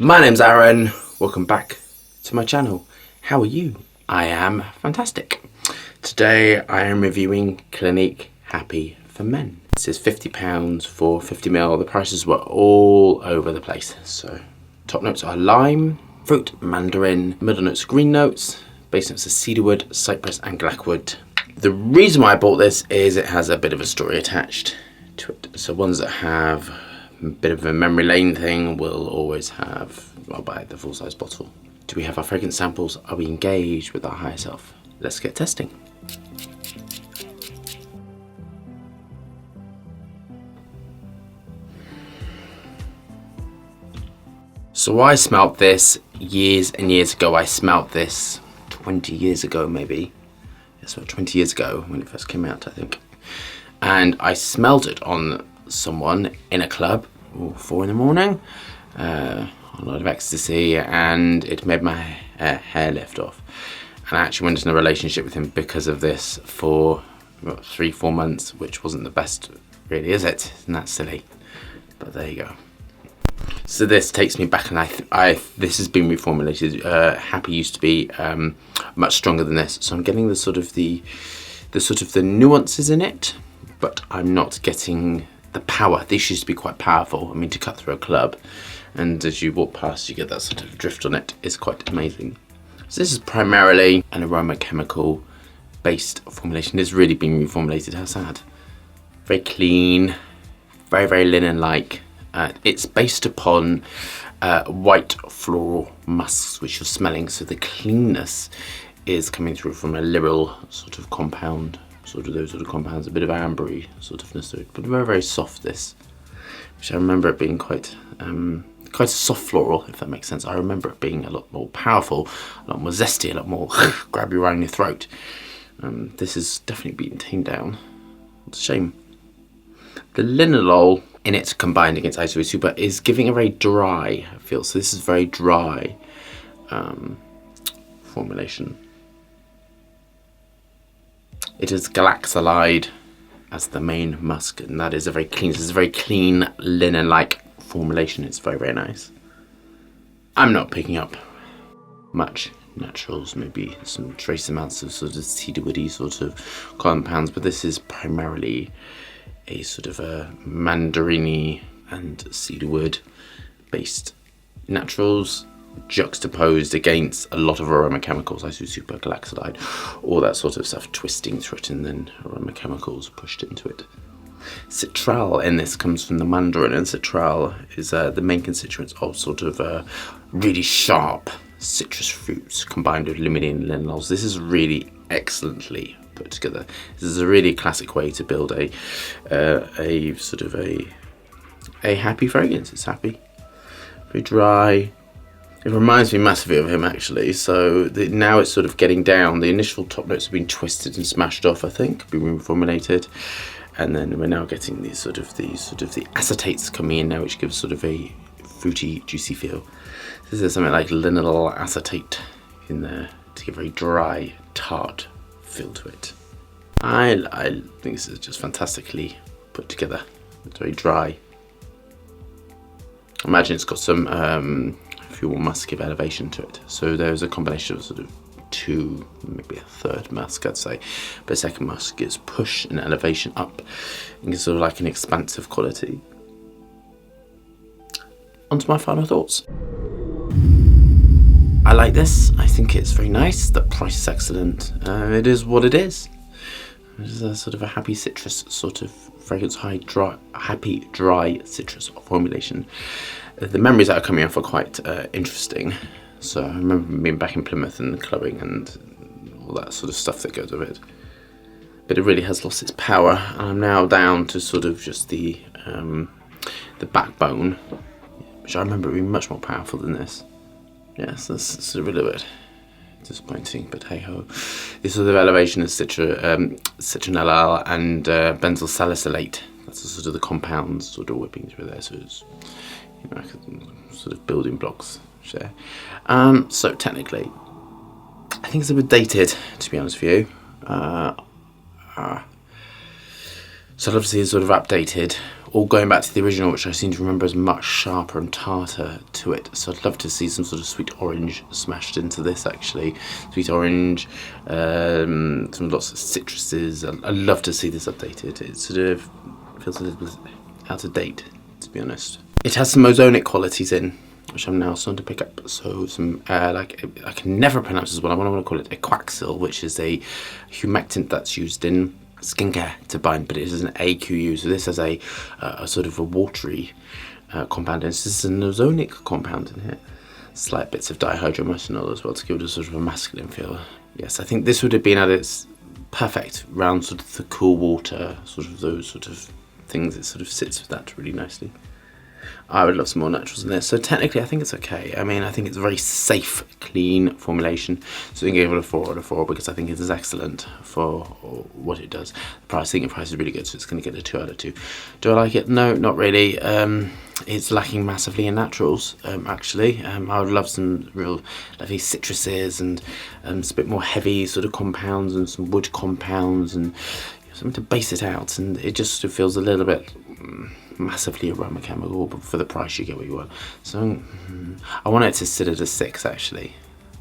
My name's Aaron, welcome back to my channel. How are you? I am fantastic. Today I am reviewing Clinique Happy for Men. This is £50 for 50ml. The prices were all over the place. So top notes are lime, fruit, mandarin, middle notes green notes, base notes are cedarwood, cypress and blackwood. The reason why I bought this is it has a bit of a story attached to it. So ones that have a bit of a memory lane thing will always have, I'll buy the full-size bottle. Do we have our fragrance samples? Are we engaged with our higher self? Let's get testing. So I smelt this years and years ago. I smelt this 20 years ago maybe. Yes, about 20 years ago when it first came out, I think. And I smelled it on someone in a club, 4 in the morning, a lot of ecstasy, and it made my hair lift off. And I actually went into a relationship with him because of this for about 3-4 months, which wasn't the best, really, is it? Isn't that silly? But there you go. So this takes me back, and this has been reformulated. Happy used to be much stronger than this, so I'm getting the sort of the nuances in it, but I'm not getting the power. These used to be quite powerful. I mean, to cut through a club, and as you walk past, you get that sort of drift on it. It's quite amazing. So this is primarily an aroma chemical based formulation. It's really been reformulated. How sad. Very clean, very, very linen-like. It's based upon white floral musks, which you're smelling. So the cleanness is coming through from a liberal sort of compound. Sort of those sort of compounds, a bit of ambery sort ofness to it, but very, very soft this, which I remember it being quite a soft floral, if that makes sense. I remember it being a lot more powerful, a lot more zesty, a lot more grab you around your throat. This is definitely being tamed down. It's a shame. The linalool in it combined against Isoe Super is giving a very dry feel, so this is very dry formulation. It is galaxolide as the main musk, and that is a very clean, this is a very clean linen-like formulation. It's very, very nice. I'm not picking up much naturals, maybe some trace amounts of sort of cedarwoody sort of compounds, but this is primarily a sort of a mandarini and cedarwood based naturals, juxtaposed against a lot of aroma chemicals, Isoe Super, galaxolide, all that sort of stuff twisting through it, and then aroma chemicals pushed into it. Citral in this comes from the mandarin, and citral is the main constituent of sort of really sharp citrus fruits combined with limonene and linalols. This is really excellently put together. This is a really classic way to build a sort of a happy fragrance. It's happy, very dry. It reminds me massively of him, actually. So now it's sort of getting down. The initial top notes have been twisted and smashed off, I think, been reformulated, and then we're now getting the acetates coming in now, which gives sort of a fruity, juicy feel. This is something like linalool acetate in there to give a very dry, tart feel to it. I think this is just fantastically put together. It's very dry. I imagine it's got some fuel musk give elevation to it. So there's a combination of sort of 2, maybe a third musk, I'd say. But the second musk gives push and elevation up and gives sort of like an expansive quality. On to my final thoughts. I like this. I think it's very nice. The price is excellent. It is what it is. It is a sort of a happy citrus sort of fragrance, happy dry citrus formulation. The memories that are coming off are quite interesting. So I remember being back in Plymouth and clubbing and all that sort of stuff that goes with it. But it really has lost its power, and I'm now down to sort of just the backbone, which I remember being much more powerful than this. Yes, that's a little bit disappointing, but hey ho. This sort of elevation is citronellal and benzyl salicylate. That's sort of the compounds sort of whipping through there. So it's, you know, sort of building blocks share. So technically, I think it's a bit dated, to be honest with you. So I'd love to see it sort of updated, or going back to the original, which I seem to remember as much sharper and tartar to it. So I'd love to see some sort of sweet orange smashed into this, actually. Sweet orange, some lots of citruses. I'd love to see this updated. It sort of feels a little bit out of date, to be honest. It has some ozonic qualities in, which I'm now starting to pick up. So some, like, I can never pronounce this one. I want to call it a quaxil, which is a humectant that's used in skincare to bind, but it is an AQU. So this has a sort of a watery compound. And this is an ozonic compound in here. Slight bits of dihydromethanol as well to give it a sort of a masculine feel. Yes, I think this would have been at its perfect round sort of the cool water, sort of those sort of things. It sort of sits with that really nicely. I would love some more naturals in this. So technically I think it's okay. I mean, I think it's a very safe, clean formulation. So I can give it a 4 out of 4 because I think it is excellent for what it does. The price, I think the price is really good, so it's going to get a 2 out of 2. Do I like it? No, not really. It's lacking massively in naturals, actually. I would love some real lovely citruses and a bit more heavy sort of compounds and some wood compounds and something to base it out. And it just sort of feels a little bit massively aroma chemical, but for the price you get what you want. So I want it to sit at a 6, actually.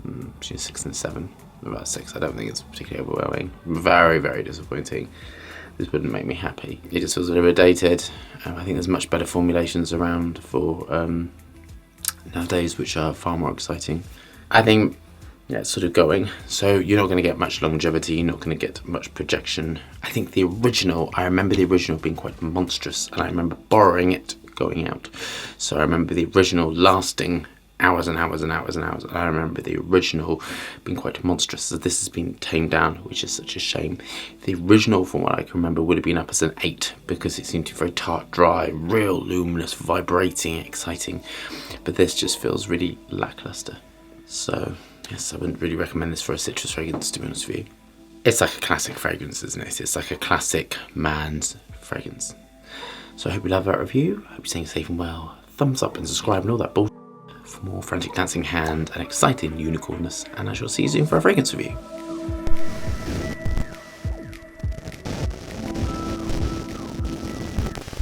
Between 6 and 7, about 6. I don't think it's particularly overwhelming. Very, very disappointing. This wouldn't make me happy. It just feels a little bit dated. I think there's much better formulations around for nowadays, which are far more exciting. I think, yeah, it's sort of going. So you're not going to get much longevity, you're not going to get much projection. I think the original, I remember the original being quite monstrous, and I remember borrowing it going out. So I remember the original lasting hours and hours and hours and hours. And I remember the original being quite monstrous. So this has been tamed down, which is such a shame. The original, from what I can remember, would have been up as an 8 because it seemed to be very tart, dry, real luminous, vibrating, exciting. But this just feels really lackluster. So yes, I wouldn't really recommend this for a citrus fragrance, to be honest with you. It's like a classic fragrance, isn't it? It's like a classic man's fragrance. So I hope you love that review. I hope you're staying safe and well. Thumbs up and subscribe and all that bullshit for more frantic dancing hand and exciting unicornness. And I shall see you soon for a fragrance review.